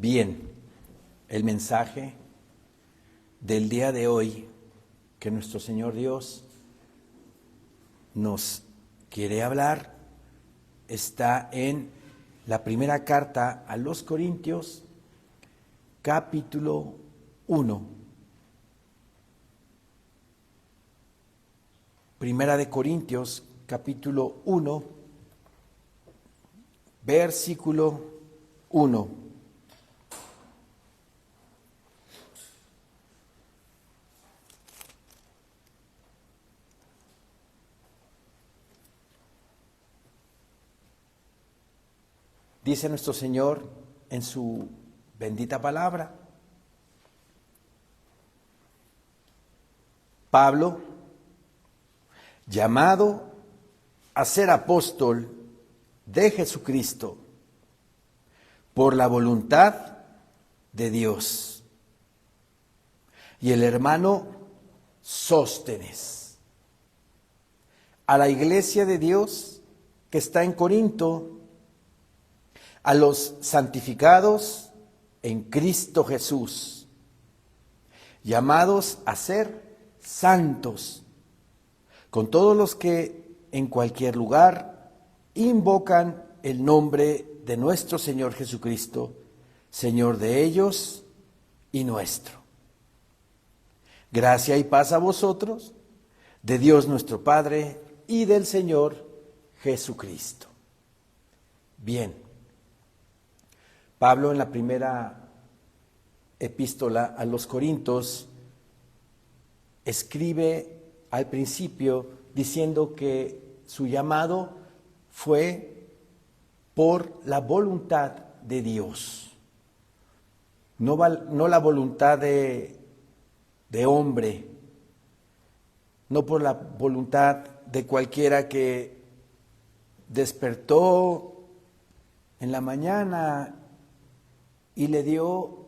Bien, el mensaje del día de hoy que nuestro Señor Dios nos quiere hablar está en la primera carta a los Corintios, capítulo 1. Primera de Corintios, capítulo 1, versículo 1. Dice nuestro Señor en su bendita palabra: Pablo, llamado a ser apóstol de Jesucristo por la voluntad de Dios, y el hermano Sóstenes, a la iglesia de Dios que está en Corinto, a los santificados en Cristo Jesús, llamados a ser santos, con todos los que en cualquier lugar invocan el nombre de nuestro Señor Jesucristo, Señor de ellos y nuestro. Gracia y paz a vosotros, de Dios nuestro Padre y del Señor Jesucristo. Bien, Pablo en la primera epístola a los Corintios escribe al principio diciendo que su llamado fue por la voluntad de Dios, no la voluntad de hombre, no por la voluntad de cualquiera que despertó en la mañana y le dio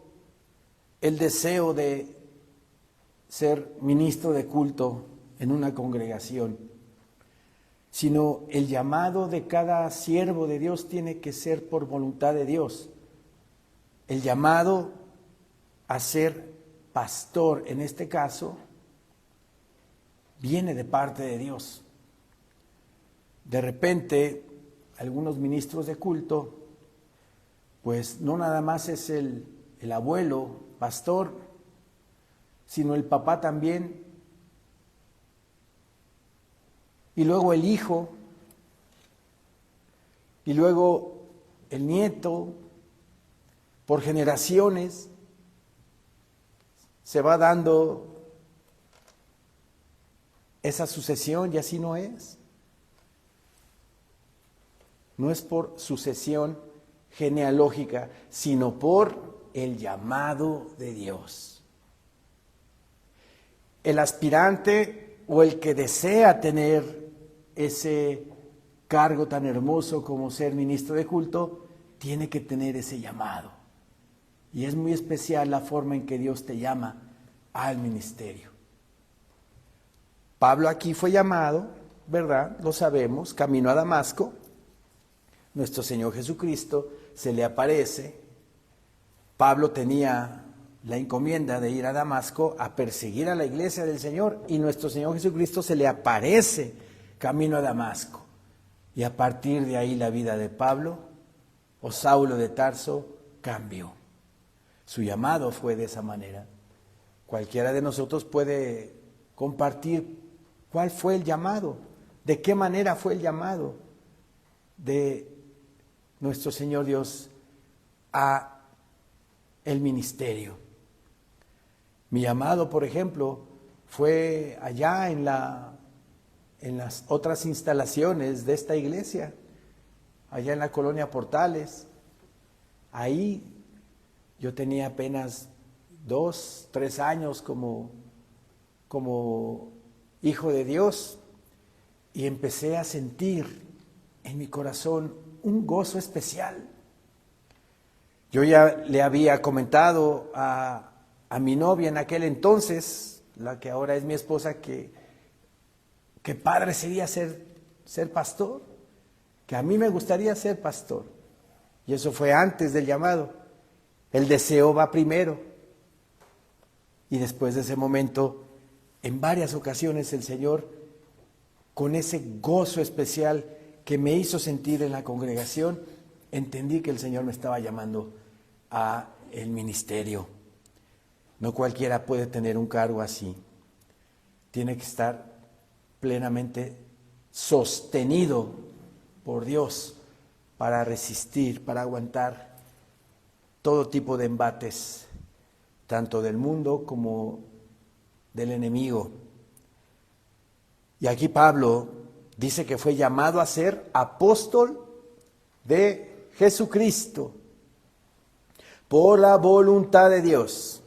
el deseo de ser ministro de culto en una congregación, sino el llamado de cada siervo de Dios tiene que ser por voluntad de Dios. El llamado a ser pastor, en este caso, viene de parte de Dios. De repente, algunos ministros de culto, pues no nada más es el abuelo pastor, sino el papá también, y luego el hijo, y luego el nieto. Por generaciones se va dando esa sucesión y así no es. No es por sucesión genealógica, sino por el llamado de Dios. El aspirante o el que desea tener ese cargo tan hermoso como ser ministro de culto, tiene que tener ese llamado. Y es muy especial la forma en que Dios te llama al ministerio. Pablo aquí fue llamado, ¿verdad? Lo sabemos, camino a Damasco. Nuestro Señor Jesucristo se le aparece. Pablo tenía la encomienda de ir a Damasco a perseguir a la iglesia del Señor, y nuestro Señor Jesucristo se le aparece camino a Damasco. Y a partir de ahí la vida de Pablo, o Saulo de Tarso, cambió. Su llamado fue de esa manera. Cualquiera de nosotros puede compartir cuál fue el llamado, de qué manera fue el llamado de nuestro Señor Dios a el ministerio. Mi llamado, por ejemplo, fue allá en las otras instalaciones de esta iglesia, allá en la colonia Portales. Ahí yo tenía apenas 2, 3 años como hijo de Dios, y empecé a sentir en mi corazón un gozo especial. Yo ya le había comentado a mi novia en aquel entonces, la que ahora es mi esposa, que padre sería ser pastor, que a mí me gustaría ser pastor. Y eso fue antes del llamado. El deseo va primero. Y después de ese momento, en varias ocasiones el Señor, con ese gozo especial que me hizo sentir en la congregación, entendí que el Señor me estaba llamando a el ministerio. No cualquiera puede tener un cargo así. Tiene que estar plenamente sostenido por Dios para resistir, para aguantar todo tipo de embates, tanto del mundo como del enemigo. Y aquí Pablo dice que fue llamado a ser apóstol de Jesucristo por la voluntad de Dios.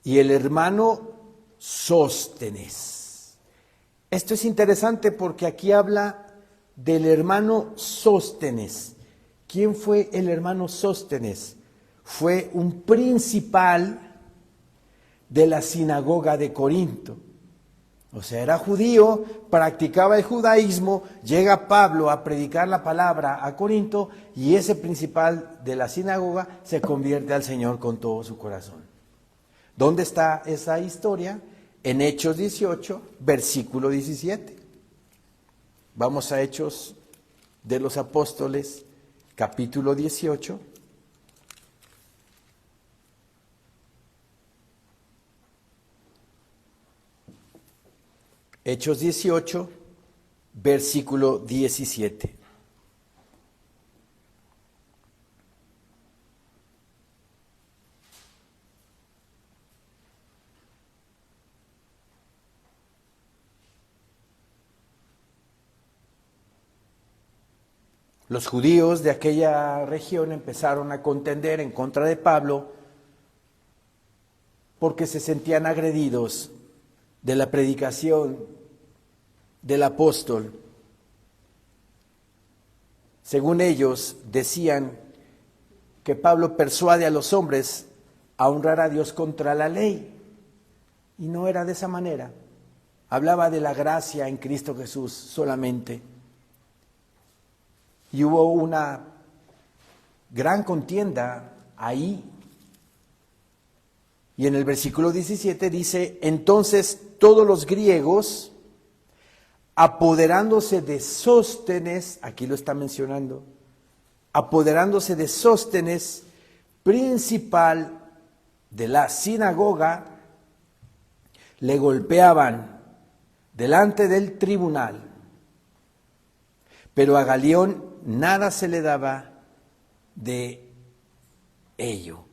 Y el hermano Sóstenes. Esto es interesante porque aquí habla del hermano Sóstenes. ¿Quién fue el hermano Sóstenes? Fue un principal de la sinagoga de Corinto. O sea, era judío, practicaba el judaísmo, llega Pablo a predicar la palabra a Corinto y ese principal de la sinagoga se convierte al Señor con todo su corazón. ¿Dónde está esa historia? En Hechos 18, versículo 17. Vamos a Hechos de los Apóstoles, capítulo 18. Hechos 18, versículo 17. Los judíos de aquella región empezaron a contender en contra de Pablo porque se sentían agredidos de la predicación del apóstol. Según ellos, decían que Pablo persuade a los hombres a honrar a Dios contra la ley. Y no era de esa manera. Hablaba de la gracia en Cristo Jesús solamente. Y hubo una gran contienda ahí. Y en el versículo 17 dice, entonces todos los griegos, apoderándose de Sóstenes, aquí lo está mencionando, apoderándose de Sóstenes, principal de la sinagoga, le golpeaban delante del tribunal. Pero a Galión nada se le daba de ello.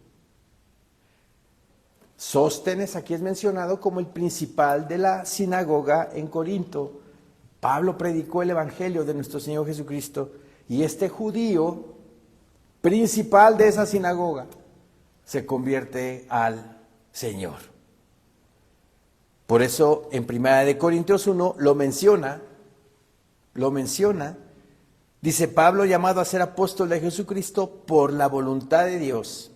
Sóstenes aquí es mencionado como el principal de la sinagoga en Corinto. Pablo predicó el evangelio de nuestro Señor Jesucristo y este judío, principal de esa sinagoga, se convierte al Señor. Por eso en 1 Corintios 1 lo menciona. Dice Pablo, llamado a ser apóstol de Jesucristo por la voluntad de Dios.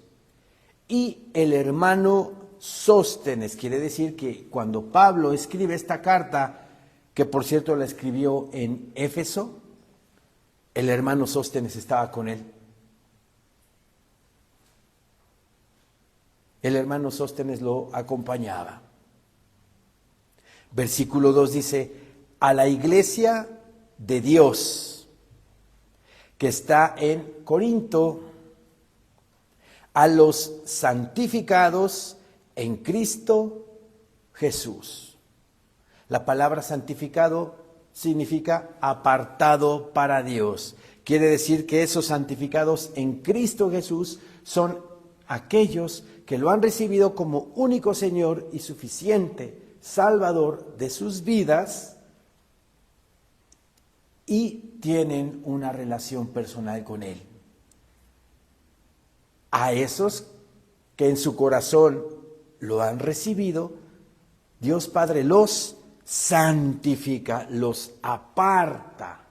Y el hermano Sóstenes, quiere decir que cuando Pablo escribe esta carta, que por cierto la escribió en Éfeso, el hermano Sóstenes estaba con él. El hermano Sóstenes lo acompañaba. Versículo 2 dice, a la iglesia de Dios que está en Corinto, a los santificados en Cristo Jesús. La palabra santificado significa apartado para Dios. Quiere decir que esos santificados en Cristo Jesús son aquellos que lo han recibido como único Señor y suficiente Salvador de sus vidas y tienen una relación personal con Él. A esos que en su corazón lo han recibido, Dios Padre los santifica, los aparta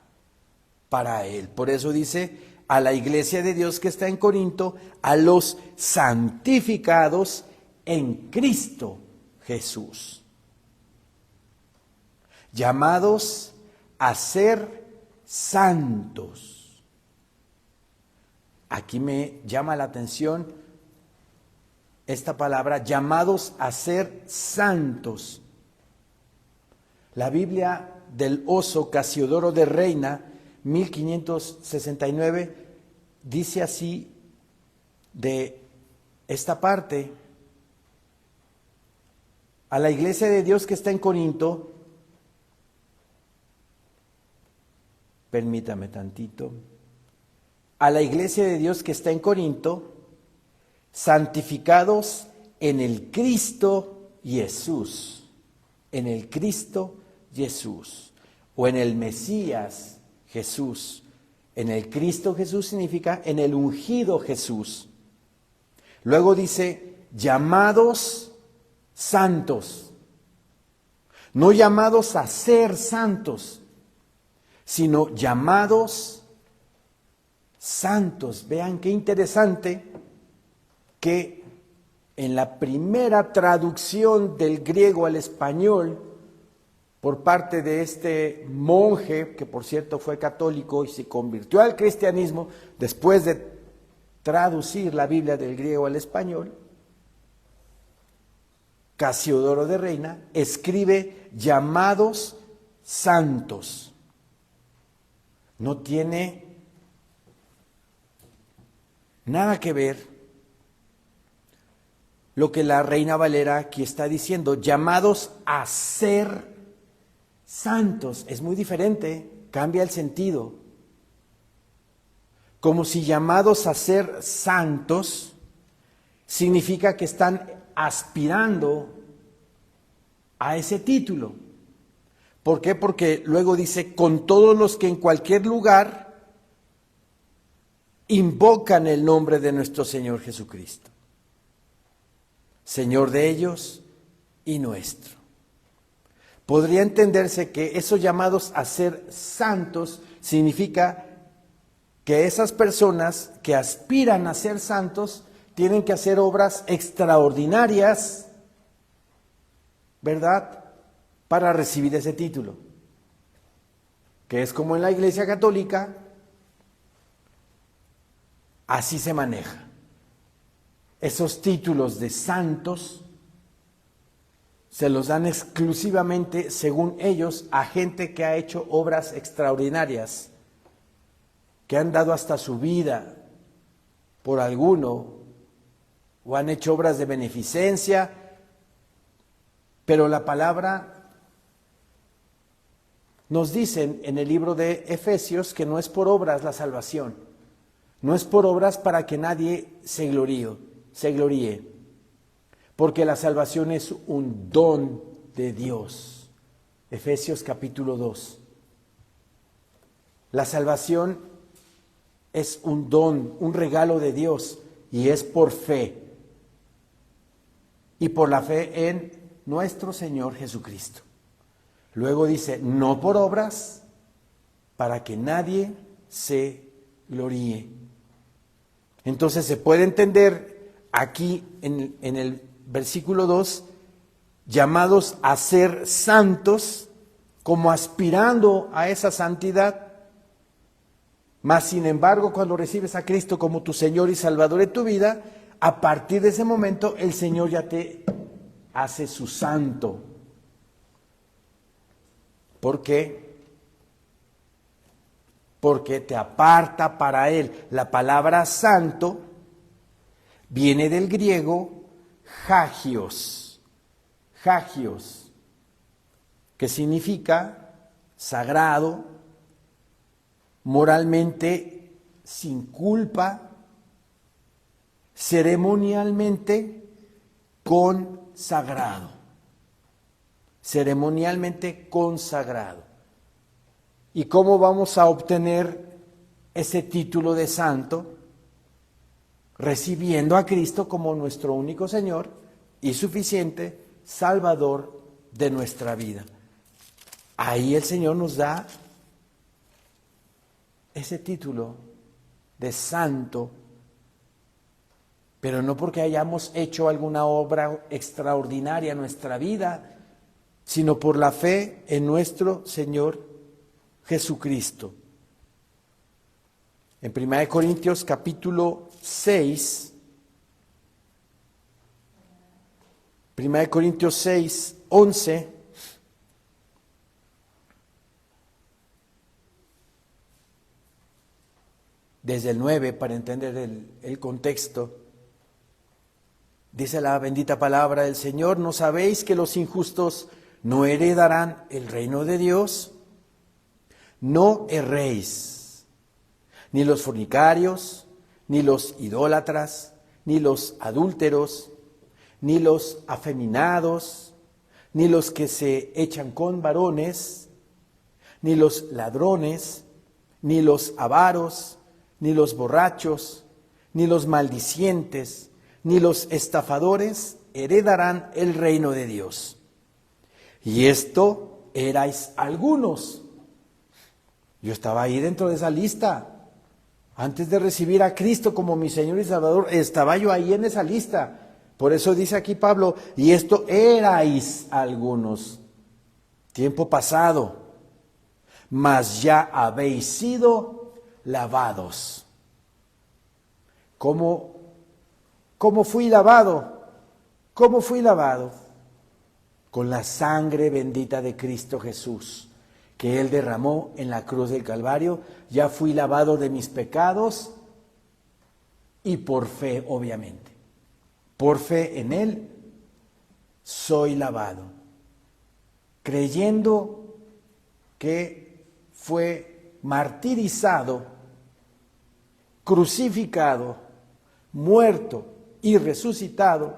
para Él. Por eso dice, a la iglesia de Dios que está en Corinto, a los santificados en Cristo Jesús, llamados a ser santos. aquí me llama la atención esta palabra, llamados a ser santos. La Biblia del Oso Casiodoro de Reina, 1569, dice así de esta parte: a la iglesia de Dios que está en Corinto, permítame tantito, a la iglesia de Dios que está en Corinto, santificados en el Cristo Jesús, en el Cristo Jesús, o en el Mesías Jesús. En el Cristo Jesús significa en el ungido Jesús. Luego dice, llamados santos, no llamados a ser santos, sino llamados santos. Vean qué interesante que en la primera traducción del griego al español, por parte de este monje, que por cierto fue católico y se convirtió al cristianismo después de traducir la Biblia del griego al español, Casiodoro de Reina escribe llamados santos. No tiene nada que ver lo que la Reina Valera aquí está diciendo, llamados a ser santos. Es muy diferente, cambia el sentido. Como si llamados a ser santos significa que están aspirando a ese título. ¿Por qué? Porque luego dice, con todos los que en cualquier lugar invocan el nombre de nuestro Señor Jesucristo, Señor de ellos y nuestro. Podría entenderse que esos llamados a ser santos significa que esas personas que aspiran a ser santos tienen que hacer obras extraordinarias, ¿verdad?, para recibir ese título, que es como en la Iglesia Católica, así se maneja. Esos títulos de santos se los dan exclusivamente, según ellos, a gente que ha hecho obras extraordinarias, que han dado hasta su vida por alguno, o han hecho obras de beneficencia, pero la palabra nos dice en el libro de Efesios que no es por obras la salvación, no es por obras para que nadie se gloríe, porque la salvación es un don de Dios. Efesios capítulo 2. La salvación es un don, un regalo de Dios, y es por fe. Y por la fe en nuestro Señor Jesucristo. Luego dice, no por obras, para que nadie se gloríe. Entonces se puede entender aquí en el versículo 2, llamados a ser santos, como aspirando a esa santidad. Mas sin embargo, cuando recibes a Cristo como tu Señor y Salvador de tu vida, a partir de ese momento el Señor ya te hace su santo. ¿Por qué? Porque te aparta para Él. La palabra santo viene del griego hagios, que significa sagrado, moralmente sin culpa, ceremonialmente consagrado. Ceremonialmente consagrado. ¿Y cómo vamos a obtener ese título de santo? Recibiendo a Cristo como nuestro único Señor y suficiente Salvador de nuestra vida. Ahí el Señor nos da ese título de santo, pero no porque hayamos hecho alguna obra extraordinaria en nuestra vida, sino por la fe en nuestro Señor Jesucristo. En 1 Corintios capítulo 6, 1 Corintios 6, 11, desde el 9 para entender el contexto, dice la bendita palabra del Señor: ¿no sabéis que los injustos no heredarán el reino de Dios? No erréis, ni los fornicarios, ni los idólatras, ni los adúlteros, ni los afeminados, ni los que se echan con varones, ni los ladrones, ni los avaros, ni los borrachos, ni los maldicientes, ni los estafadores heredarán el reino de Dios. Y esto erais algunos. Yo estaba ahí dentro de esa lista. Antes de recibir a Cristo como mi Señor y Salvador, estaba yo ahí en esa lista. Por eso dice aquí Pablo, y esto erais algunos. Tiempo pasado, mas ya habéis sido lavados. ¿Cómo fui lavado? ¿Cómo fui lavado? Con la sangre bendita de Cristo Jesús, que Él derramó en la cruz del Calvario. Ya fui lavado de mis pecados y por fe, obviamente. Por fe en Él soy lavado, creyendo que fue martirizado, crucificado, muerto y resucitado,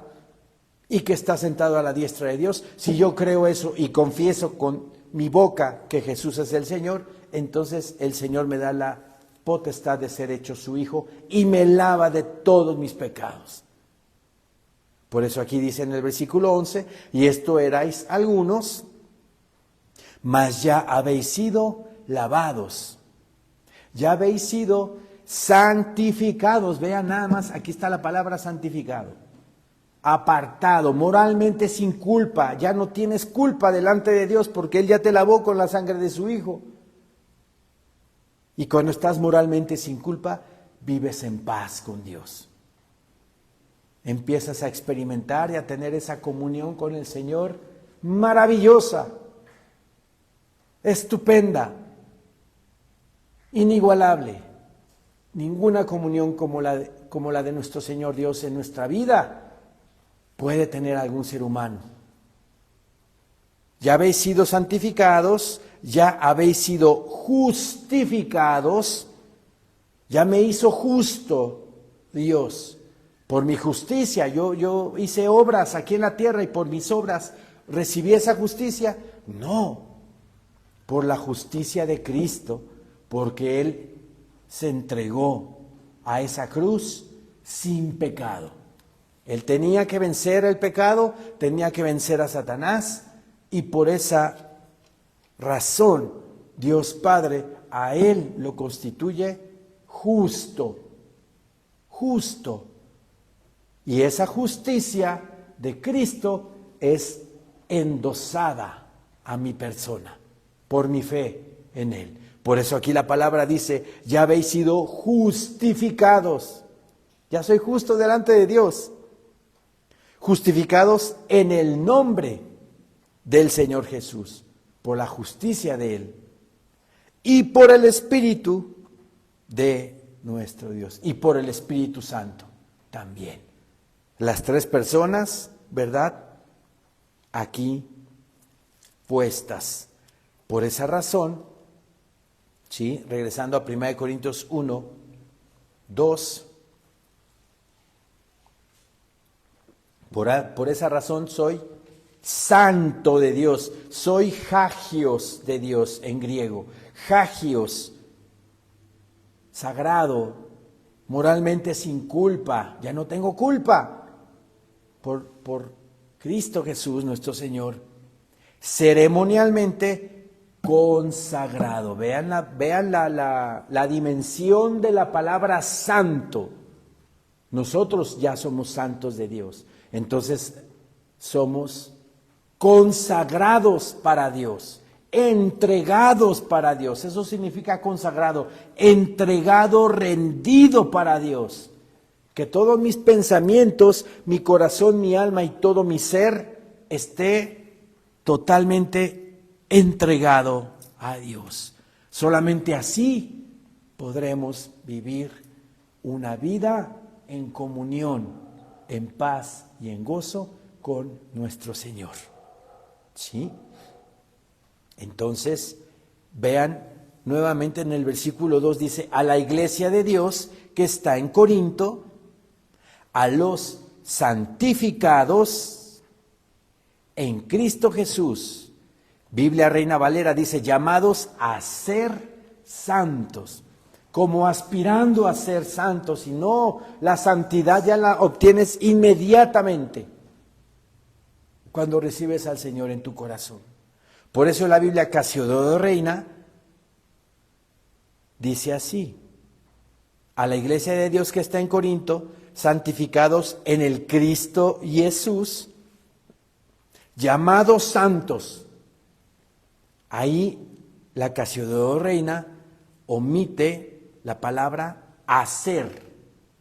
y que está sentado a la diestra de Dios. Si yo creo eso y confieso con mi boca que Jesús es el Señor, entonces el Señor me da la potestad de ser hecho su hijo y me lava de todos mis pecados. Por eso aquí dice en el versículo 11, y esto erais algunos, mas ya habéis sido lavados, ya habéis sido santificados. Vean nada más, aquí está la palabra santificado, apartado, moralmente sin culpa. Ya no tienes culpa delante de Dios porque Él ya te lavó con la sangre de su Hijo. Y cuando estás moralmente sin culpa, vives en paz con Dios. Empiezas a experimentar y a tener esa comunión con el Señor maravillosa, estupenda, inigualable. Ninguna comunión como la de nuestro Señor Dios en nuestra vida puede tener algún ser humano. Ya habéis sido santificados, ya habéis sido justificados, ya me hizo justo Dios. Por mi justicia, yo hice obras aquí en la tierra y por mis obras recibí esa justicia. No, por la justicia de Cristo, porque Él se entregó a esa cruz sin pecado. Él tenía que vencer el pecado, tenía que vencer a Satanás, y por esa razón Dios Padre a Él lo constituye justo, justo. Y esa justicia de Cristo es endosada a mi persona por mi fe en Él. Por eso aquí la palabra dice, ya habéis sido justificados. Ya soy justo delante de Dios. Justificados en el nombre del Señor Jesús, por la justicia de Él. Y por el Espíritu de nuestro Dios. Y por el Espíritu Santo también. Las tres personas, ¿verdad? Aquí puestas. Por esa razón, ¿sí? Regresando a 1 Corintios 1, 2. Por esa razón soy santo de Dios. Soy hagios de Dios en griego. Hagios, sagrado, moralmente sin culpa. Ya no tengo culpa. Por Cristo Jesús, nuestro Señor, ceremonialmente consagrado. Vean la dimensión de la palabra santo. Nosotros ya somos santos de Dios. Entonces somos consagrados para Dios. entregados para Dios. Eso significa consagrado, entregado, rendido para Dios. Que todos mis pensamientos, mi corazón, mi alma y todo mi ser esté totalmente entregado a Dios. Solamente así podremos vivir una vida en comunión, en paz y en gozo con nuestro Señor. ¿Sí? Entonces, vean nuevamente en el versículo 2 dice, a la iglesia de Dios que está en Corinto, a los santificados en Cristo Jesús. Biblia Reina Valera dice, llamados a ser santos, como aspirando a ser santos, y no, la santidad ya la obtienes inmediatamente cuando recibes al Señor en tu corazón. Por eso la Biblia Casiodoro Reina dice así, a la iglesia de Dios que está en Corinto, santificados en el Cristo Jesús, llamados santos. Ahí la Casiodoro Reina omite la palabra hacer,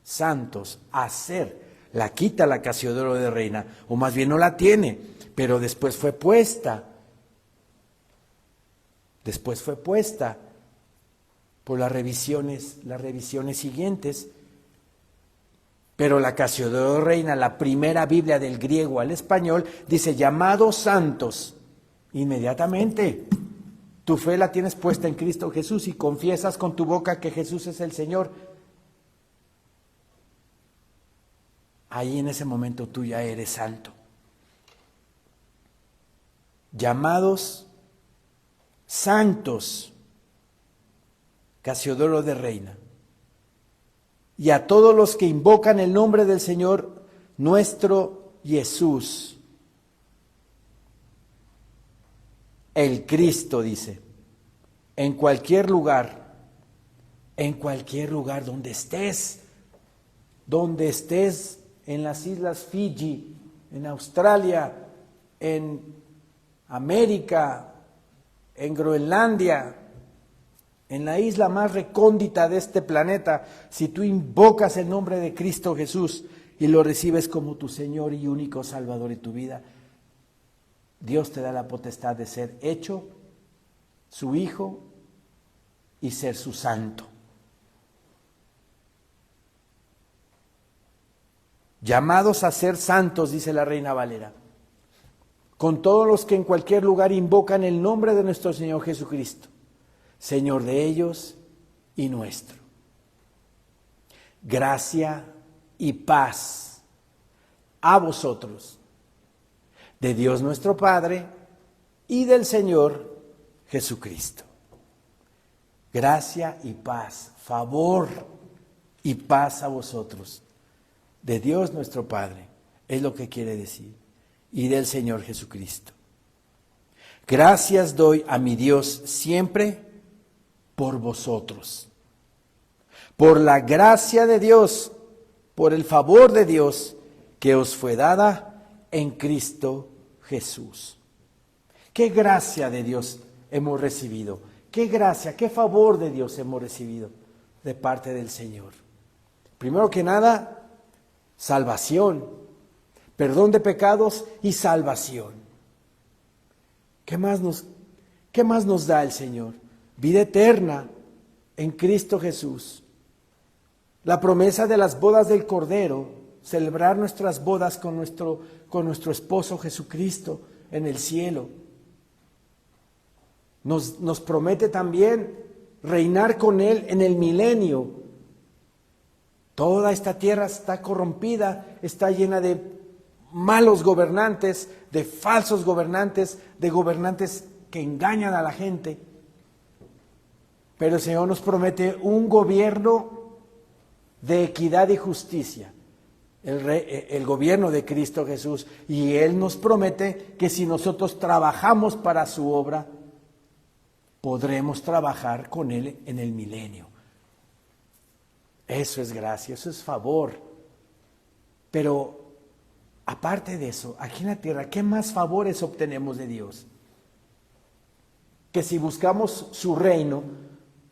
santos, hacer. La quita la Casiodoro de Reina, o más bien no la tiene, pero después fue puesta. Después fue puesta por las revisiones siguientes. Pero la Casiodoro Reina, la primera Biblia del griego al español, dice llamados santos. Inmediatamente, tu fe la tienes puesta en Cristo Jesús y confiesas con tu boca que Jesús es el Señor. Ahí en ese momento tú ya eres santo. Llamados santos, Casiodoro de Reina. Y a todos los que invocan el nombre del Señor nuestro Jesús. El Cristo, dice, en cualquier lugar donde estés, en las islas Fiji, en Australia, en América, en Groenlandia, en la isla más recóndita de este planeta, si tú invocas el nombre de Cristo Jesús y lo recibes como tu Señor y único Salvador en tu vida, Dios te da la potestad de ser hecho su hijo y ser su santo. Llamados a ser santos, dice la Reina Valera, con todos los que en cualquier lugar invocan el nombre de nuestro Señor Jesucristo, Señor de ellos y nuestro. Gracia y paz a vosotros, de Dios nuestro Padre y del Señor Jesucristo. Gracia y paz, favor y paz a vosotros, de Dios nuestro Padre, es lo que quiere decir, y del Señor Jesucristo. Gracias doy a mi Dios siempre por vosotros, por la gracia de Dios, por el favor de Dios que os fue dada en Cristo Jesús. ¿Qué gracia de Dios hemos recibido? ¿Qué gracia, qué favor de Dios hemos recibido de parte del Señor? Primero que nada, salvación, perdón de pecados y salvación. ¿Qué más nos da el Señor? Vida eterna en Cristo Jesús. La promesa de las bodas del Cordero, celebrar nuestras bodas con nuestro esposo Jesucristo en el cielo. Nos promete también reinar con Él en el milenio. Toda esta tierra está corrompida, está llena de malos gobernantes, de falsos gobernantes, de gobernantes que engañan a la gente. Pero el Señor nos promete un gobierno de equidad y justicia, el gobierno de Cristo Jesús. Y Él nos promete que si nosotros trabajamos para su obra, podremos trabajar con Él en el milenio. Eso es gracia, eso es favor. Pero aparte de eso, aquí en la tierra, ¿qué más favores obtenemos de Dios? que si buscamos su reino,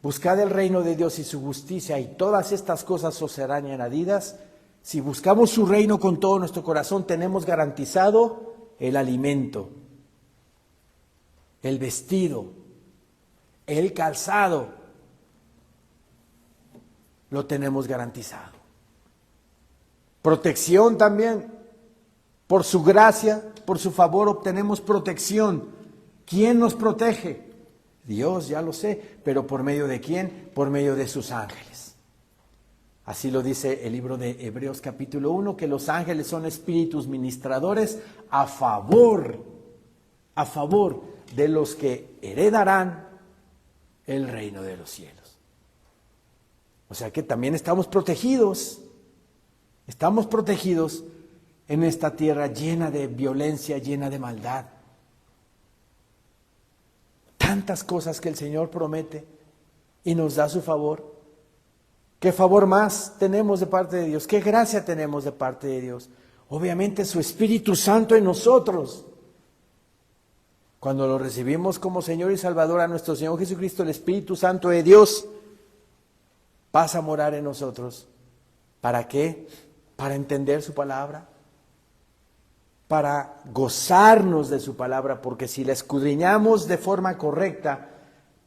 buscad el reino de Dios y su justicia, y todas estas cosas os serán añadidas. Si buscamos su reino con todo nuestro corazón, tenemos garantizado el alimento, el vestido, el calzado, lo tenemos garantizado. Protección también, por su gracia, por su favor obtenemos protección. ¿Quién nos protege? Dios, ya lo sé, pero ¿por medio de quién? Por medio de sus ángeles. Así lo dice el libro de Hebreos capítulo 1, que los ángeles son espíritus ministradores a favor de los que heredarán el reino de los cielos. O sea que también estamos protegidos en esta tierra llena de violencia, llena de maldad. Tantas cosas que el Señor promete y nos da su favor. ¿Qué favor más tenemos de parte de Dios? ¿Qué gracia tenemos de parte de Dios? Obviamente su Espíritu Santo en nosotros. Cuando lo recibimos como Señor y Salvador a nuestro Señor Jesucristo, el Espíritu Santo de Dios pasa a morar en nosotros. ¿Para qué? Para entender su palabra, para gozarnos de su palabra, porque si la escudriñamos de forma correcta,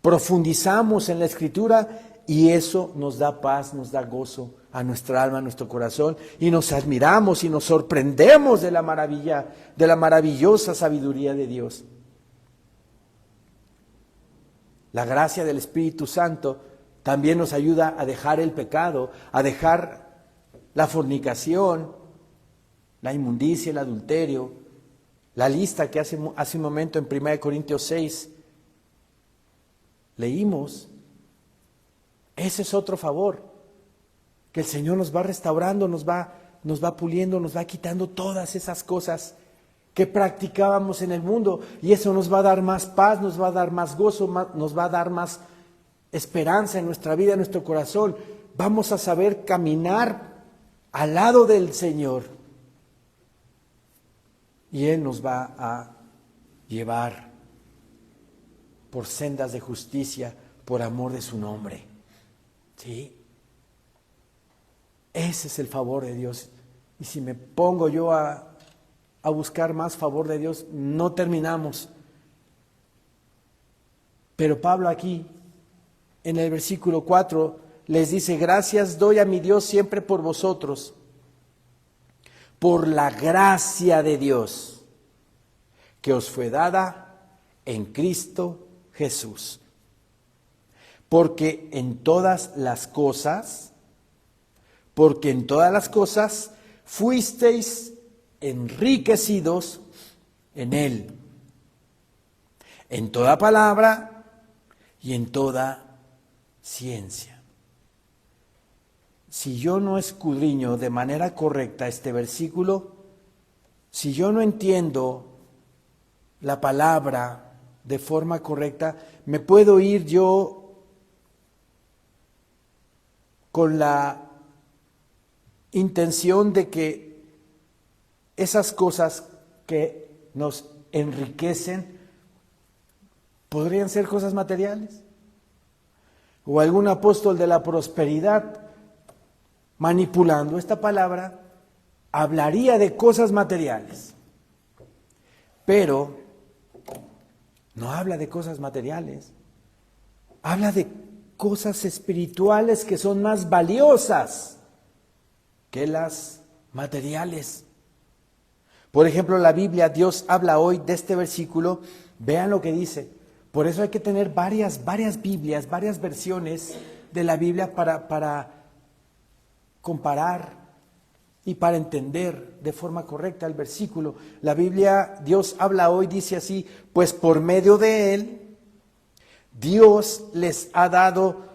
profundizamos en la Escritura y eso nos da paz, nos da gozo a nuestra alma, a nuestro corazón, y nos admiramos y nos sorprendemos de la maravilla, de la maravillosa sabiduría de Dios. La gracia del Espíritu Santo también nos ayuda a dejar el pecado, a dejar la fornicación, la inmundicia, el adulterio, la lista que hace un momento en 1 Corintios 6 leímos. Ese es otro favor, que el Señor nos va restaurando, nos va puliendo, nos va quitando todas esas cosas que practicábamos en el mundo, y eso nos va a dar más paz, nos va a dar más gozo, nos va a dar más esperanza en nuestra vida, en nuestro corazón. Vamos a saber caminar al lado del Señor y Él nos va a llevar por sendas de justicia por amor de su nombre. ¿Sí? Ese es el favor de Dios. Y si me pongo yo a buscar más favor de Dios, no terminamos. Pero Pablo aquí, en el versículo 4, les dice: gracias doy a mi Dios siempre por vosotros, por la gracia de Dios que os fue dada en Cristo Jesús. Porque en todas las cosas fuisteis enriquecidos en Él, en toda palabra y en toda ciencia. Si yo no escudriño de manera correcta este versículo, si yo no entiendo la palabra de forma correcta, me puedo ir yo con la intención de que esas cosas que nos enriquecen podrían ser cosas materiales. O algún apóstol de la prosperidad, manipulando esta palabra, hablaría de cosas materiales, pero no habla de cosas materiales, habla de cosas espirituales que son más valiosas que las materiales. Por ejemplo, la Biblia, Dios habla hoy de este versículo, vean lo que dice. Por eso hay que tener varias Biblias, varias versiones de la Biblia para comparar y para entender de forma correcta el versículo. La Biblia, Dios habla hoy, dice así: pues por medio de Él, Dios les ha dado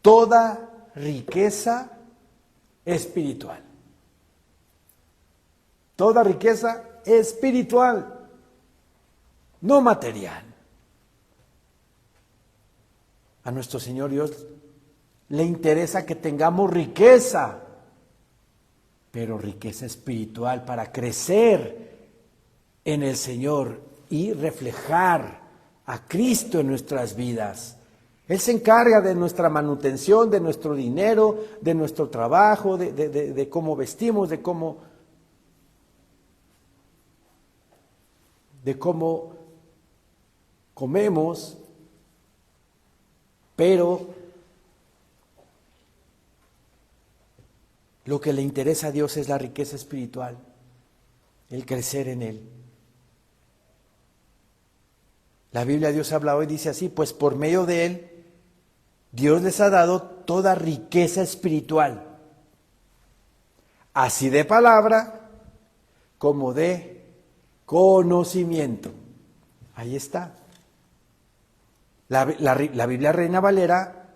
toda riqueza espiritual. Toda riqueza espiritual, no material. A nuestro Señor Dios le interesa que tengamos riqueza, pero riqueza espiritual para crecer en el Señor y reflejar a Cristo en nuestras vidas. Él se encarga de nuestra manutención, de nuestro dinero, de nuestro trabajo, de cómo vestimos, de cómo comemos, pero lo que le interesa a Dios es la riqueza espiritual, el crecer en Él. La Biblia de Dios habla hoy, dice así, pues por medio de Él, Dios les ha dado toda riqueza espiritual, así de palabra como de conocimiento. Ahí está. La Biblia Reina Valera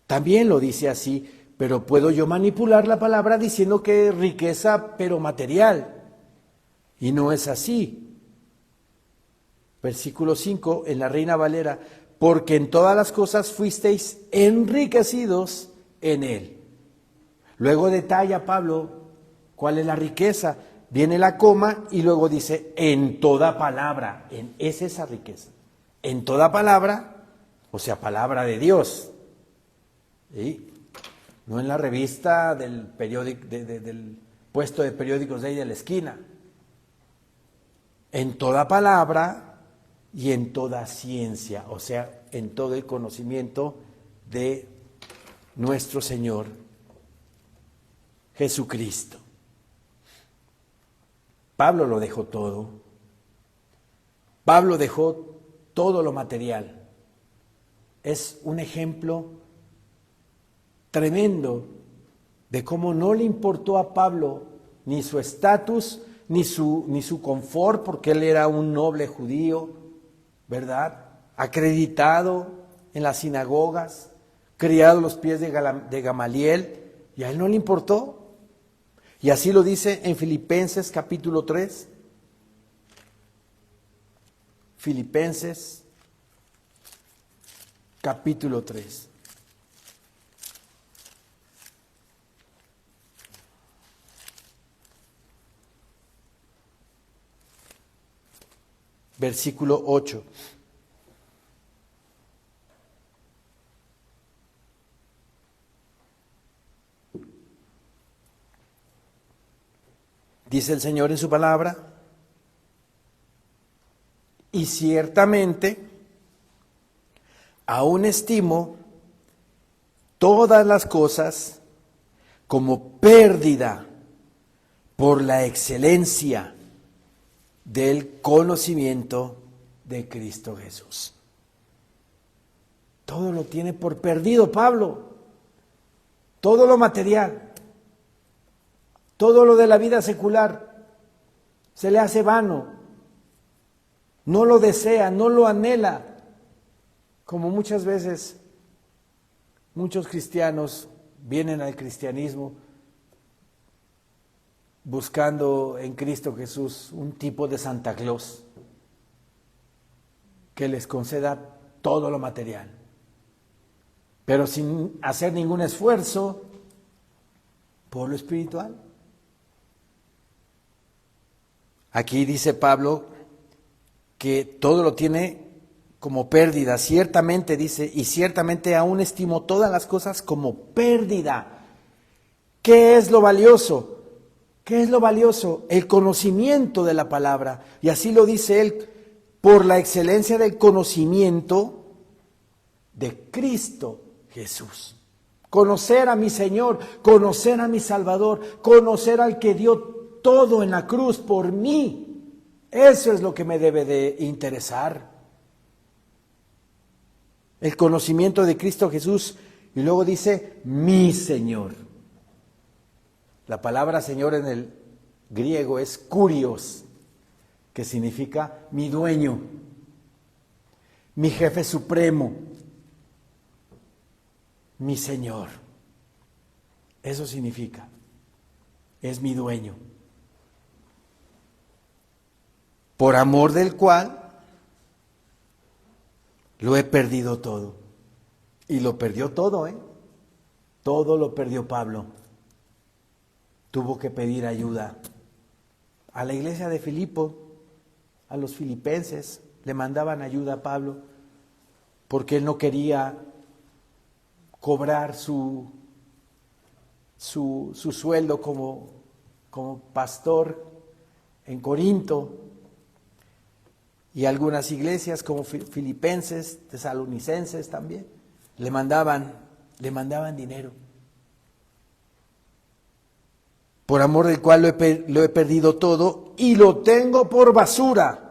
también lo dice así, pero puedo yo manipular la palabra diciendo que es riqueza pero material, y no es así. Versículo 5 en la Reina Valera, porque en todas las cosas fuisteis enriquecidos en Él. Luego detalla Pablo cuál es la riqueza. Viene la coma y luego dice, en toda palabra, es esa riqueza. En toda palabra, o sea, palabra de Dios. ¿Sí? No en la revista del periódico, del puesto de periódicos de ahí de la esquina. En toda palabra y en toda ciencia, o sea, en todo el conocimiento de nuestro Señor Jesucristo. Pablo lo dejó todo. Pablo dejó todo lo material. Es un ejemplo tremendo de cómo no le importó a Pablo ni su estatus, ni su confort, porque él era un noble judío, ¿verdad? Acreditado en las sinagogas, criado a los pies de Gamaliel, y a él no le importó. Y así lo dice en Filipenses capítulo 3. Filipenses capítulo 3. Versículo 8. Dice el Señor en su palabra, y ciertamente aún estimo todas las cosas como pérdida por la excelencia del conocimiento de Cristo Jesús. Todo lo tiene por perdido Pablo, todo lo material, todo lo de la vida secular, se le hace vano, no lo desea, no lo anhela, como muchas veces muchos cristianos vienen al cristianismo buscando en Cristo Jesús un tipo de Santa Claus que les conceda todo lo material, pero sin hacer ningún esfuerzo por lo espiritual. Aquí dice Pablo que todo lo tiene como pérdida, ciertamente dice, y ciertamente aún estimo todas las cosas como pérdida. ¿Qué es lo valioso? ¿Qué es lo valioso? El conocimiento de la palabra. Y así lo dice él, por la excelencia del conocimiento de Cristo Jesús. Conocer a mi Señor, conocer a mi Salvador, conocer al que dio todo en la cruz por mí. Eso es lo que me debe de interesar. El conocimiento de Cristo Jesús. Y luego dice, mi Señor. La palabra Señor en el griego es kurios, que significa mi dueño, mi jefe supremo, mi Señor. Eso significa, es mi dueño. Por amor del cual lo he perdido todo. Y lo perdió todo, ¿eh? Todo lo perdió Pablo. Tuvo que pedir ayuda a la iglesia de Filipo, a los filipenses. le mandaban ayuda a Pablo porque él no quería cobrar su sueldo como pastor en Corinto, y algunas iglesias como Filipenses, Tesalonicenses también, le mandaban dinero. Por amor del cual lo he perdido todo y lo tengo por basura.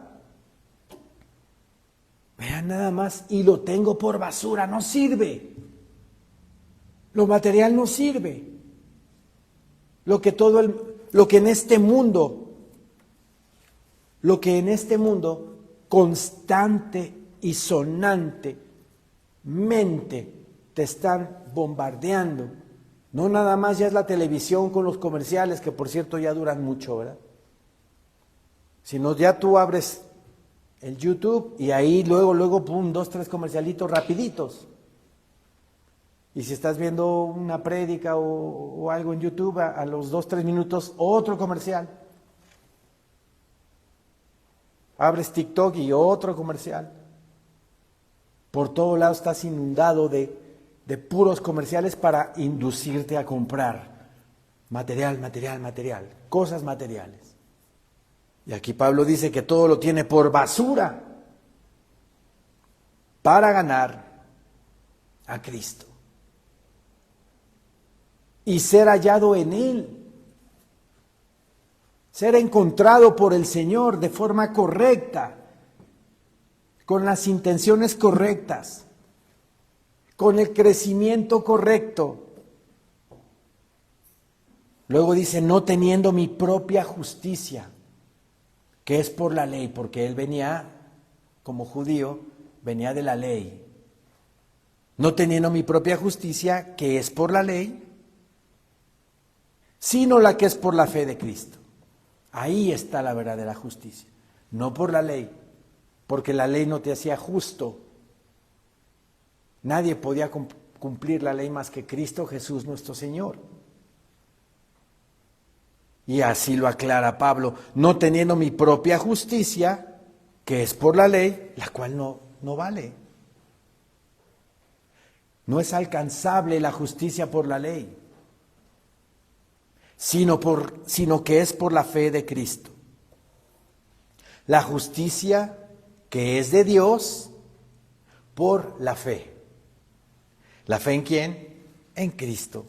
Vean nada más, y lo tengo por basura, no sirve. Lo material no sirve. Lo que en este mundo constante y sonantemente te están bombardeando. No nada más ya es la televisión con los comerciales, que por cierto ya duran mucho, ¿verdad? Sino ya tú abres el YouTube y ahí luego, pum, 2, 3 comercialitos rapiditos. Y si estás viendo una prédica o algo en YouTube, a los 2, 3 minutos, otro comercial. Abres TikTok y otro comercial. Por todo lado estás inundado de puros comerciales para inducirte a comprar material, cosas materiales. Y aquí Pablo dice que todo lo tiene por basura para ganar a Cristo y ser hallado en Él, ser encontrado por el Señor de forma correcta, con las intenciones correctas, con el crecimiento correcto. Luego dice, no teniendo mi propia justicia, que es por la ley, porque él venía, como judío, venía de la ley. No teniendo mi propia justicia, que es por la ley, sino la que es por la fe de Cristo. Ahí está la verdadera justicia, no por la ley, porque la ley no te hacía justo. Nadie podía cumplir la ley más que Cristo Jesús nuestro Señor. Y así lo aclara Pablo, no teniendo mi propia justicia, que es por la ley, la cual no vale. No es alcanzable la justicia por la ley, sino que es por la fe de Cristo. La justicia que es de Dios por la fe. ¿La fe en quién? En Cristo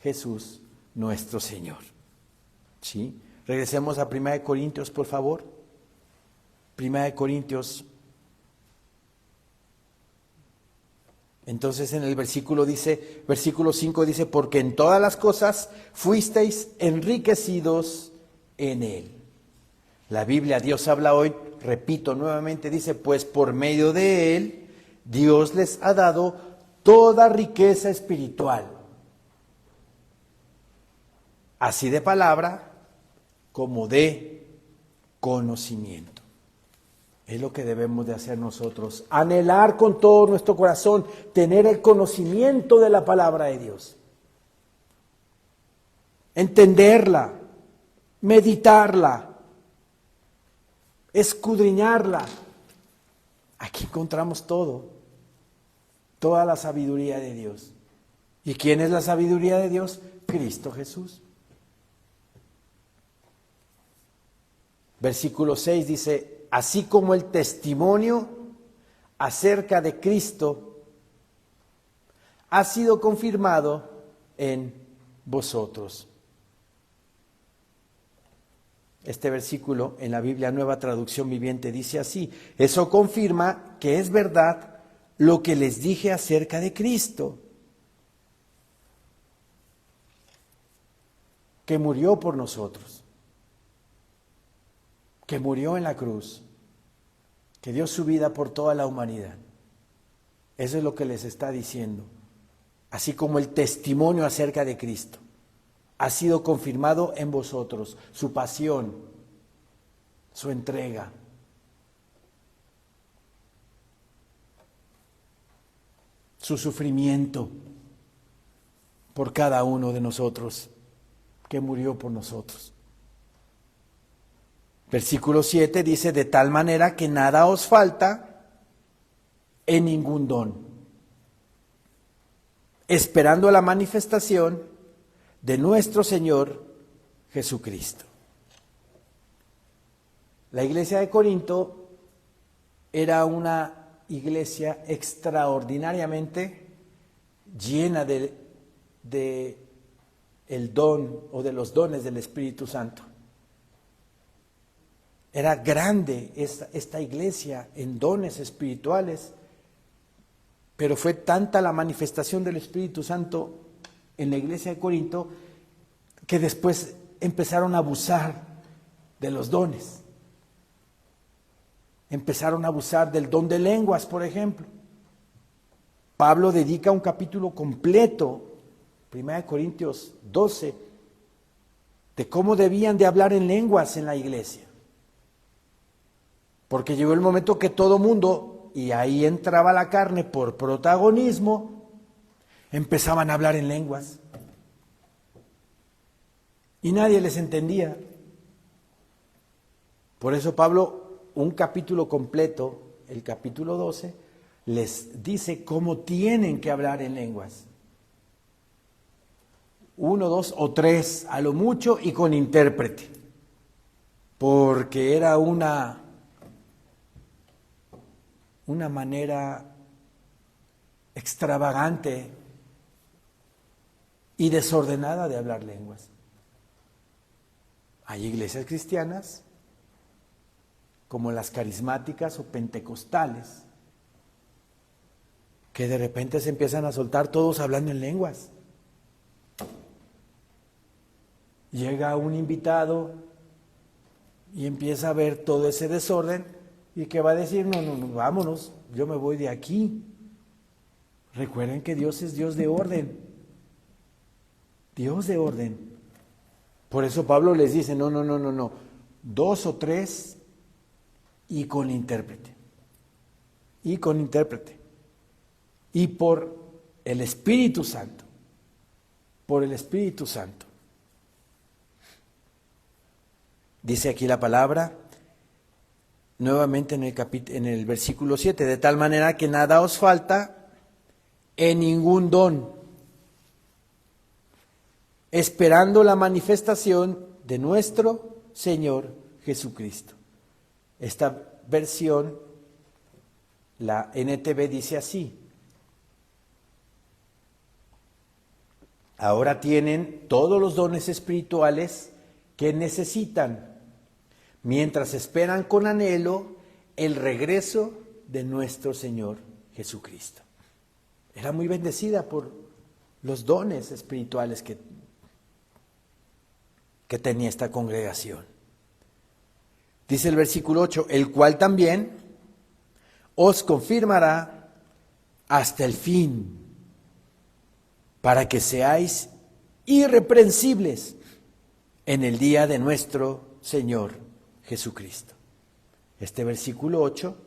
Jesús nuestro Señor. ¿Sí? Regresemos a 1 Corintios, por favor. 1 Corintios. Entonces en el versículo 5 dice, porque en todas las cosas fuisteis enriquecidos en Él. La Biblia, Dios habla hoy, repito nuevamente, dice, pues por medio de Él, Dios les ha dado toda riqueza espiritual. Así de palabra como de conocimiento. Es lo que debemos de hacer nosotros, anhelar con todo nuestro corazón, tener el conocimiento de la palabra de Dios, entenderla, meditarla, escudriñarla. Aquí encontramos toda la sabiduría de Dios. ¿Y quién es la sabiduría de Dios? Cristo Jesús. Versículo 6 dice, así como el testimonio acerca de Cristo ha sido confirmado en vosotros. Este versículo en la Biblia Nueva Traducción Viviente dice así, eso confirma que es verdad lo que les dije acerca de Cristo, que murió por nosotros, que murió en la cruz, que dio su vida por toda la humanidad. Eso es lo que les está diciendo. Así como el testimonio acerca de Cristo ha sido confirmado en vosotros, su pasión, su entrega. Su sufrimiento por cada uno de nosotros, que murió por nosotros. Versículo 7 dice, de tal manera que nada os falta en ningún don, esperando la manifestación de nuestro Señor Jesucristo. La iglesia de Corinto era una iglesia extraordinariamente llena de el don o de los dones del Espíritu Santo. Era grande esta iglesia en dones espirituales, pero fue tanta la manifestación del Espíritu Santo en la iglesia de Corinto que después empezaron a abusar de los dones. Empezaron a abusar del don de lenguas, por ejemplo. Pablo dedica un capítulo completo, 1 Corintios 12, de cómo debían de hablar en lenguas en la iglesia. Porque llegó el momento que todo mundo, y ahí entraba la carne por protagonismo, empezaban a hablar en lenguas. Y nadie les entendía. Por eso Pablo, un capítulo completo, el capítulo 12, les dice cómo tienen que hablar en lenguas. 1, 2 o 3 a lo mucho y con intérprete. Porque era una manera extravagante y desordenada de hablar lenguas. Hay iglesias cristianas, como las carismáticas o pentecostales, que de repente se empiezan a soltar todos hablando en lenguas. Llega un invitado y empieza a ver todo ese desorden y que va a decir, no, vámonos, yo me voy de aquí. Recuerden que Dios es Dios de orden. Dios de orden. Por eso Pablo les dice, no, 2 o 3 y con intérprete. Y con intérprete. Y por el Espíritu Santo. Por el Espíritu Santo. Dice aquí la palabra, nuevamente en el versículo 7, de tal manera que nada os falta en ningún don, esperando la manifestación de nuestro Señor Jesucristo. Esta versión, la NTV dice así: ahora tienen todos los dones espirituales que necesitan, mientras esperan con anhelo el regreso de nuestro Señor Jesucristo. Era muy bendecida por los dones espirituales que tenía esta congregación. Dice el versículo 8, el cual también os confirmará hasta el fin, para que seáis irreprensibles en el día de nuestro Señor Jesucristo. Este versículo 8,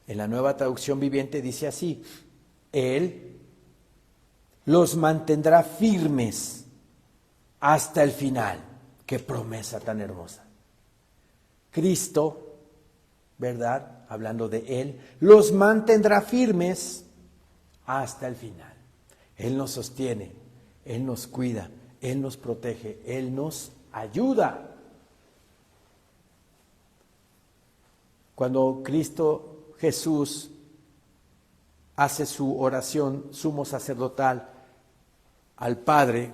en la Nueva Traducción Viviente, dice así: Él los mantendrá firmes hasta el final. Qué promesa tan hermosa. Cristo, ¿verdad? Hablando de Él, los mantendrá firmes hasta el final. Él nos sostiene, Él nos cuida, Él nos protege, Él nos ayuda. Cuando Cristo Jesús hace su oración sumo sacerdotal al Padre,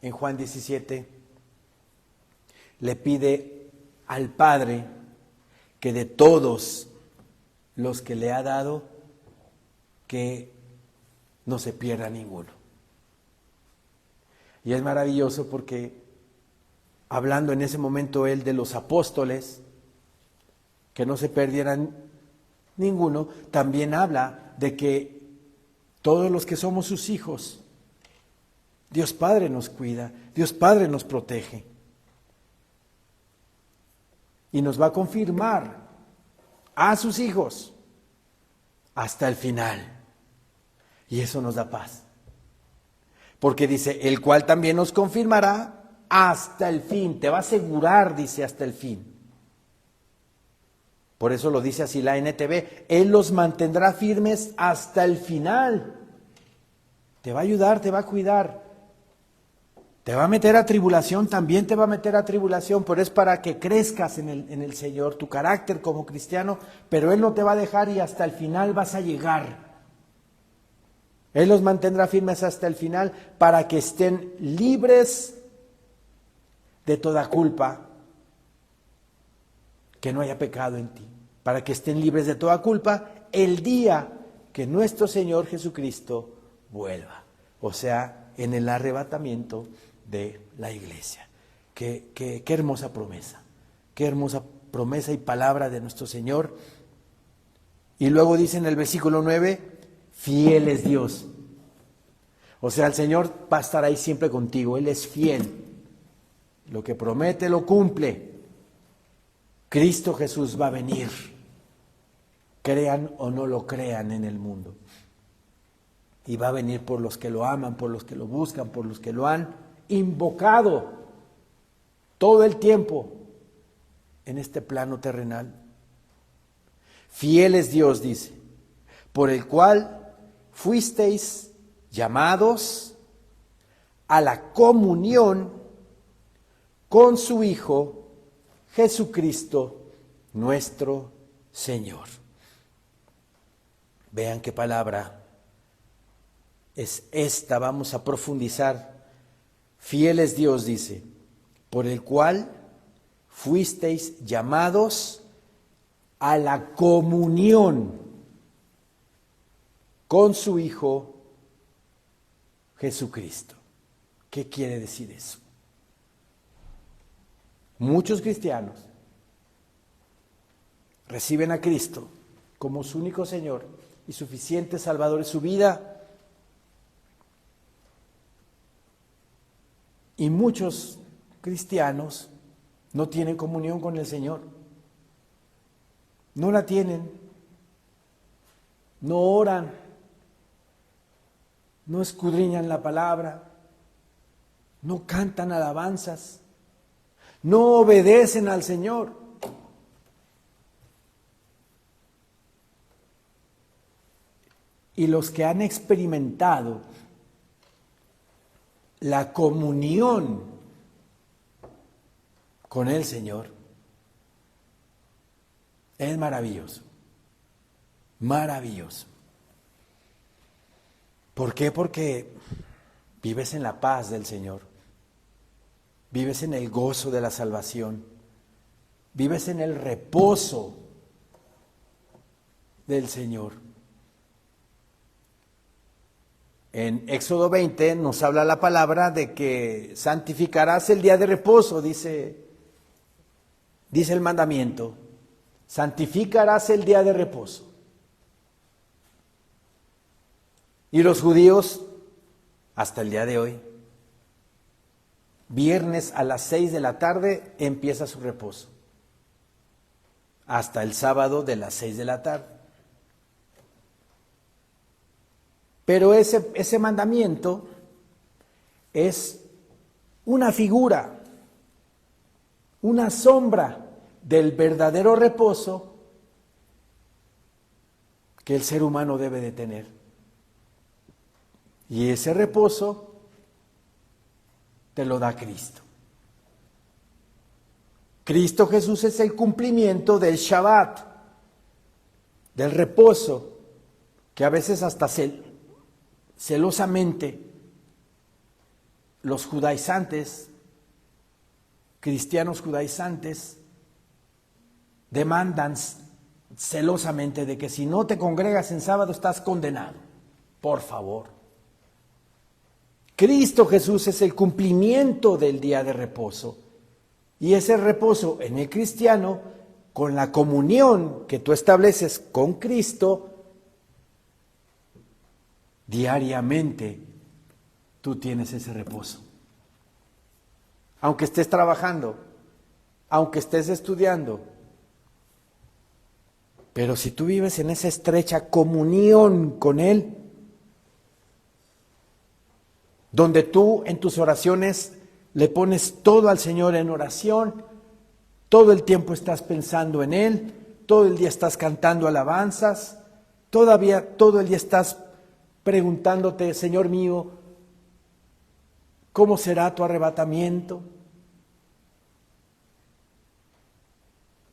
en Juan 17, le pide al Padre que de todos los que le ha dado, que no se pierda ninguno. Y es maravilloso porque, hablando en ese momento él de los apóstoles, que no se perdieran ninguno, también habla de que todos los que somos sus hijos, Dios Padre nos cuida, Dios Padre nos protege. Y nos va a confirmar a sus hijos hasta el final. Y eso nos da paz. Porque dice, el cual también nos confirmará hasta el fin. Te va a asegurar, dice, hasta el fin. Por eso lo dice así la NTV. Él los mantendrá firmes hasta el final. Te va a ayudar, te va a cuidar. Te va a meter a tribulación, también te va a meter a tribulación, pero es para que crezcas en el Señor, tu carácter como cristiano, pero Él no te va a dejar y hasta el final vas a llegar. Él los mantendrá firmes hasta el final para que estén libres de toda culpa, que no haya pecado en ti, para que estén libres de toda culpa el día que nuestro Señor Jesucristo vuelva, o sea, en el arrebatamiento de la iglesia. Qué hermosa promesa y palabra de nuestro Señor. Y luego dice en el versículo 9, fiel es Dios. O sea, el Señor va a estar ahí siempre contigo, Él es fiel. Lo que promete lo cumple. Cristo Jesús va a venir, crean o no lo crean en el mundo. Y va a venir por los que lo aman, por los que lo buscan, por los que lo han invocado todo el tiempo en este plano terrenal. Fiel es Dios, dice, por el cual fuisteis llamados a la comunión con su Hijo Jesucristo, nuestro Señor. Vean qué palabra es esta, vamos a profundizar. Fiel es Dios, dice, por el cual fuisteis llamados a la comunión con su Hijo Jesucristo. ¿Qué quiere decir eso? Muchos cristianos reciben a Cristo como su único Señor y suficiente Salvador en su vida. Y muchos cristianos no tienen comunión con el Señor. No la tienen. No oran. No escudriñan la palabra. No cantan alabanzas. No obedecen al Señor. Y los que han experimentado la comunión con el Señor es maravilloso, maravilloso. ¿Por qué? Porque vives en la paz del Señor, vives en el gozo de la salvación, vives en el reposo del Señor. En Éxodo 20 nos habla la palabra de que santificarás el día de reposo, dice el mandamiento. Santificarás el día de reposo. Y los judíos, hasta el día de hoy, viernes a las 6 de la tarde empieza su reposo. Hasta el sábado de las 6 de la tarde. Pero ese mandamiento es una figura, una sombra del verdadero reposo que el ser humano debe de tener. Y ese reposo te lo da Cristo. Cristo Jesús es el cumplimiento del Shabbat, del reposo, que a veces hasta celosamente los judaizantes, cristianos judaizantes, demandan celosamente de que si no te congregas en sábado estás condenado. Por favor. Cristo Jesús es el cumplimiento del día de reposo. Y ese reposo en el cristiano, con la comunión que tú estableces con Cristo, diariamente tú tienes ese reposo. Aunque estés trabajando, aunque estés estudiando. Pero si tú vives en esa estrecha comunión con Él, donde tú en tus oraciones le pones todo al Señor en oración, todo el tiempo estás pensando en Él, todo el día estás cantando alabanzas, todavía todo el día estás preguntándote, Señor mío, ¿cómo será tu arrebatamiento?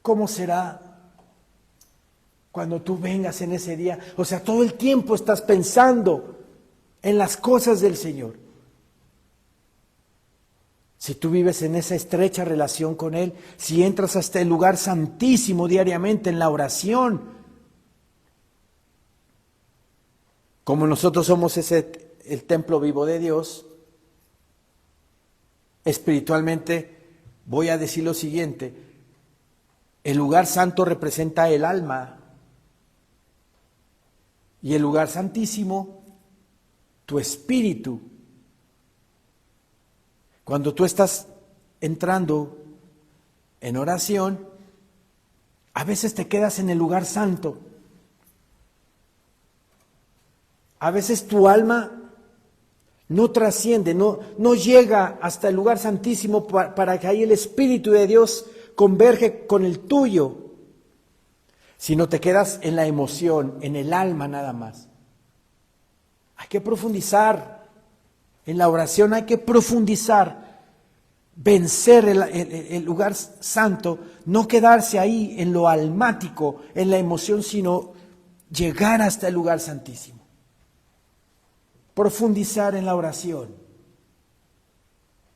¿Cómo será cuando tú vengas en ese día? O sea, todo el tiempo estás pensando en las cosas del Señor. Si tú vives en esa estrecha relación con Él, si entras hasta el lugar santísimo diariamente en la oración, como nosotros somos el templo vivo de Dios, espiritualmente voy a decir lo siguiente: el lugar santo representa el alma y el lugar santísimo tu espíritu. Cuando tú estás entrando en oración, a veces te quedas en el lugar santo. A veces tu alma no trasciende, no llega hasta el lugar santísimo para que ahí el Espíritu de Dios converge con el tuyo, sino te quedas en la emoción, en el alma nada más. Hay que profundizar en la oración, hay que profundizar, vencer el lugar santo, no quedarse ahí en lo almático, en la emoción, sino llegar hasta el lugar santísimo. Profundizar en la oración,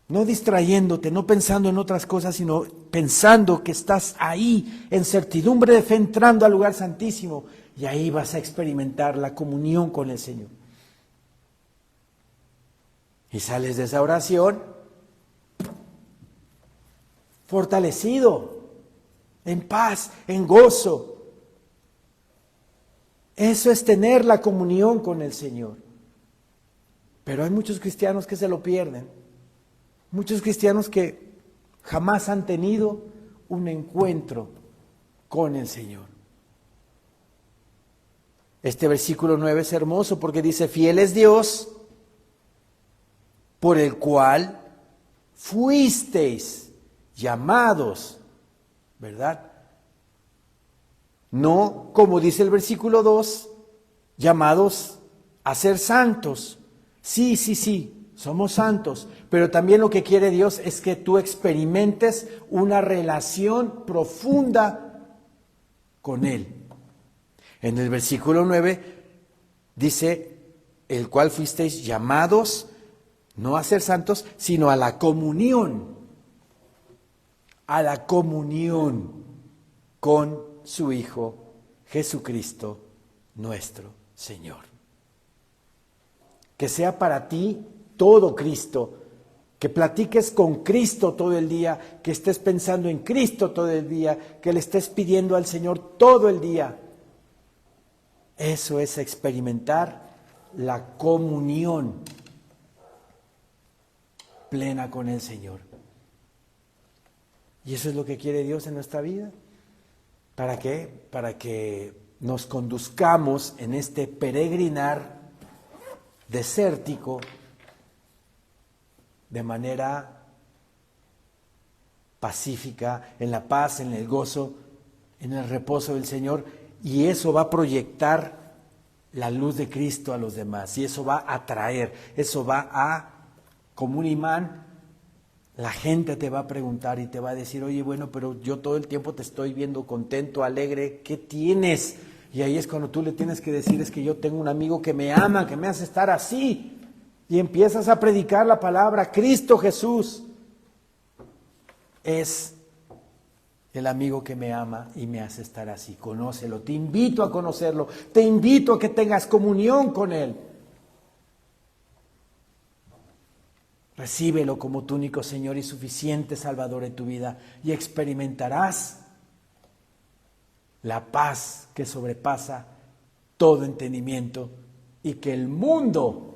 no distrayéndote, no pensando en otras cosas, sino pensando que estás ahí en certidumbre de fe entrando al lugar santísimo, y ahí vas a experimentar la comunión con el Señor. Y sales de esa oración fortalecido, en paz, en gozo. Eso es tener la comunión con el Señor. Pero hay muchos cristianos que se lo pierden. Muchos cristianos que jamás han tenido un encuentro con el Señor. Este versículo 9 es hermoso porque dice: fiel es Dios, por el cual fuisteis llamados, ¿verdad? No, como dice el versículo 2, llamados a ser santos. Sí, somos santos, pero también lo que quiere Dios es que tú experimentes una relación profunda con Él. En el versículo 9 dice: el cual fuisteis llamados no a ser santos, sino a la comunión con su Hijo Jesucristo nuestro Señor. Que sea para ti todo Cristo, que platiques con Cristo todo el día, que estés pensando en Cristo todo el día, que le estés pidiendo al Señor todo el día. Eso es experimentar la comunión plena con el Señor. Y eso es lo que quiere Dios en nuestra vida. ¿Para qué? Para que nos conduzcamos en este peregrinar desértico de manera pacífica, en la paz, en el gozo, en el reposo del Señor, y eso va a proyectar la luz de Cristo a los demás, y eso va a atraer, eso va a, como un imán, la gente te va a preguntar y te va a decir: oye, bueno, pero yo todo el tiempo te estoy viendo contento, alegre, ¿qué tienes? Y ahí es cuando tú le tienes que decir: es que yo tengo un amigo que me ama, que me hace estar así. Y empiezas a predicar la palabra. Cristo Jesús es el amigo que me ama y me hace estar así. Conócelo, te invito a conocerlo, te invito a que tengas comunión con Él. Recíbelo como tu único Señor y suficiente Salvador en tu vida, y experimentarás la paz que sobrepasa todo entendimiento, y que el mundo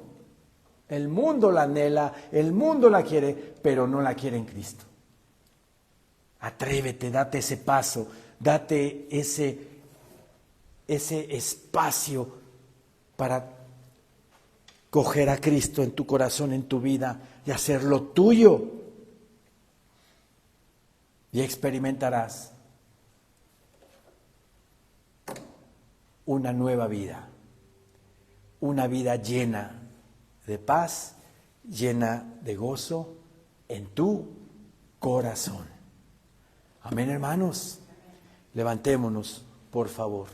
la anhela, el mundo la quiere, pero no la quiere en Cristo. Atrévete, date ese paso, date ese espacio para coger a Cristo en tu corazón, en tu vida, y hacerlo tuyo, y experimentarás una nueva vida, una vida llena de paz, llena de gozo en tu corazón. Amén, hermanos. Levantémonos, por favor.